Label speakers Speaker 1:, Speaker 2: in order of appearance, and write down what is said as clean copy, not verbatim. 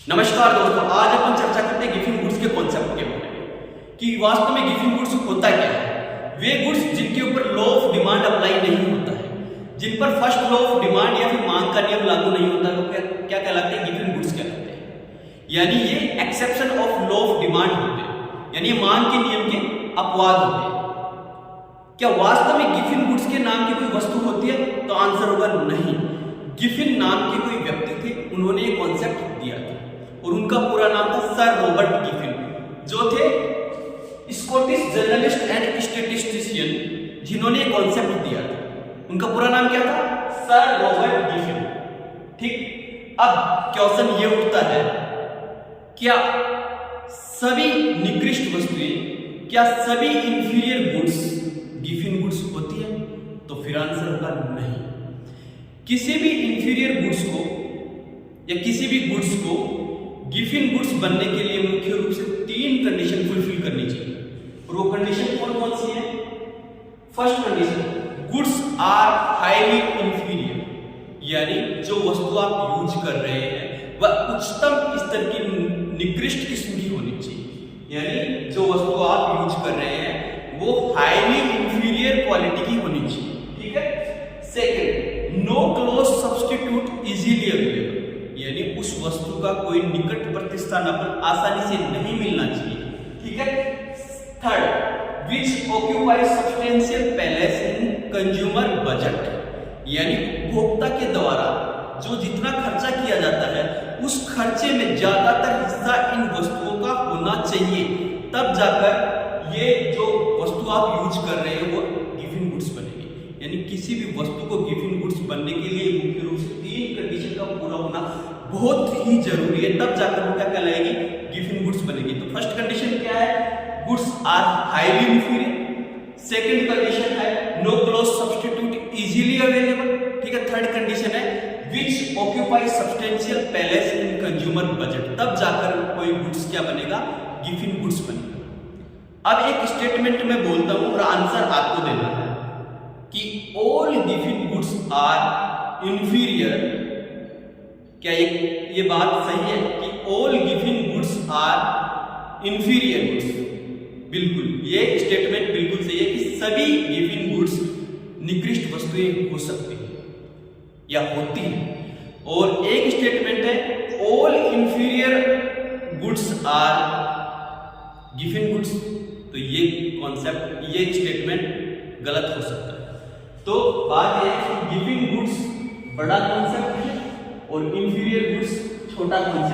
Speaker 1: नमस्कार दोस्तों, आज अपन चर्चा करते हैं गिफिंग गुड्स के कॉन्सेप्ट के बारे में कि वास्तव में गिफिंग गुड्स होता क्या है। वे गुड्स जिनके ऊपर लॉ ऑफ डिमांड अप्लाई नहीं होता है, जिन पर फर्स्ट लॉ ऑफ डिमांड या फिर मांग का नियम लागू नहीं होता है, वो क्या कहलाते हैं? गिफिंग गुड्स कहलाते हैं। यानी ये exception of law of demand होते हैं, यानी मांग के नियम के अपवाद होते हैं। क्या वास्तव में गिफिन गुड्स के नाम की कोई वस्तु होती है? तो आंसर होगा नहीं। गिफिन नाम के कोई व्यक्ति थे, उन्होंने ये कॉन्सेप्ट दिया था और उनका पूरा नाम था सर रॉबर्ट गिफिन, जो थे स्कॉटिश जर्नलिस्ट एंड स्टैटिस्टिशियन, जिन्होंने ये कॉन्सेप्ट दिया था। उनका पूरा नाम क्या था? Sir Robert Giffen. ठीक, अब क्वेश्चन ये उठता है, क्या सभी निकृष्ट वस्तुएं, क्या सभी इंफीरियर गुड्स गिफिन गुड्स होती है? तो फिर आंसर होगा नहीं। किसी भी इंफीरियर गुड्स को या किसी भी गुड्स को गिफिन गुड्स बनने के लिए मुख्य रूप से 3 कंडीशन फुलफिल करनी चाहिए। और वो कंडीशन कौन कौन सी है? First condition, goods are highly inferior, यानी जो वस्तु आप यूज कर रहे हैं वह उच्चतम स्तर की निकृष्ट किस्म की होनी चाहिए। यानी जो वस्तु आप यूज कर रहे हैं वो हाईली इंफीरियर क्वालिटी की होनी चाहिए। ठीक है। Second, no close substitute easily available, यानी उस वस्तु का कोई निकट प्रतिस्थापन आसानी से नहीं मिलना चाहिए। ठीक है। Third, which occupy substantial palace in consumer budget, यानी उपभोक्ता के द्वारा जो जितना खर्चा किया जाता है उस खर्चे में ज्यादातर हिस्सा इन वस्तुओं का होना चाहिए, तब जाकर ये जो वस्तु आप यूज कर रहे हैं वो गिफिन गुड्स बनेगी। यानी किसी भी वस्तु को गिफिन गुड्स बनने के लिए मुख्य रूप से 3 कंडीशन का पूरा होना बहुत ही जरूरी है, तब जाकर वो क्या कहलाएगी? गिफिन गुड्स बनेगी। तो फर्स्ट कंडीशन क्या है? Goods are highly inferior. Second condition है no close substitute easily available. ठीक है। थर्ड कंडीशन है which occupy substantial palace in consumer budget, तब जाकर कोई गुड्स क्या बनेगा? गिफिन गुड्स बनेगा। अब एक स्टेटमेंट में बोलता हूं और आंसर आपको देना है कि all Giffen goods are inferior. क्या ये बात सही है कि all Giffen goods are inferior goods? बिल्कुल, ये स्टेटमेंट बिल्कुल सही है कि सभी गिफिन गुड्स निकृष्ट वस्तुएं हो सकती हैं या होती हैं। और एक स्टेटमेंट है all inferior goods are Giffen goods. तो ये कॉन्सेप्ट, ये स्टेटमेंट गलत हो सकता है। तो बात यह है कि गिफिन गुड्स बड़ा कॉन्सेप्ट है और इंफीरियर गुड्स छोटा कॉन्सेप्ट।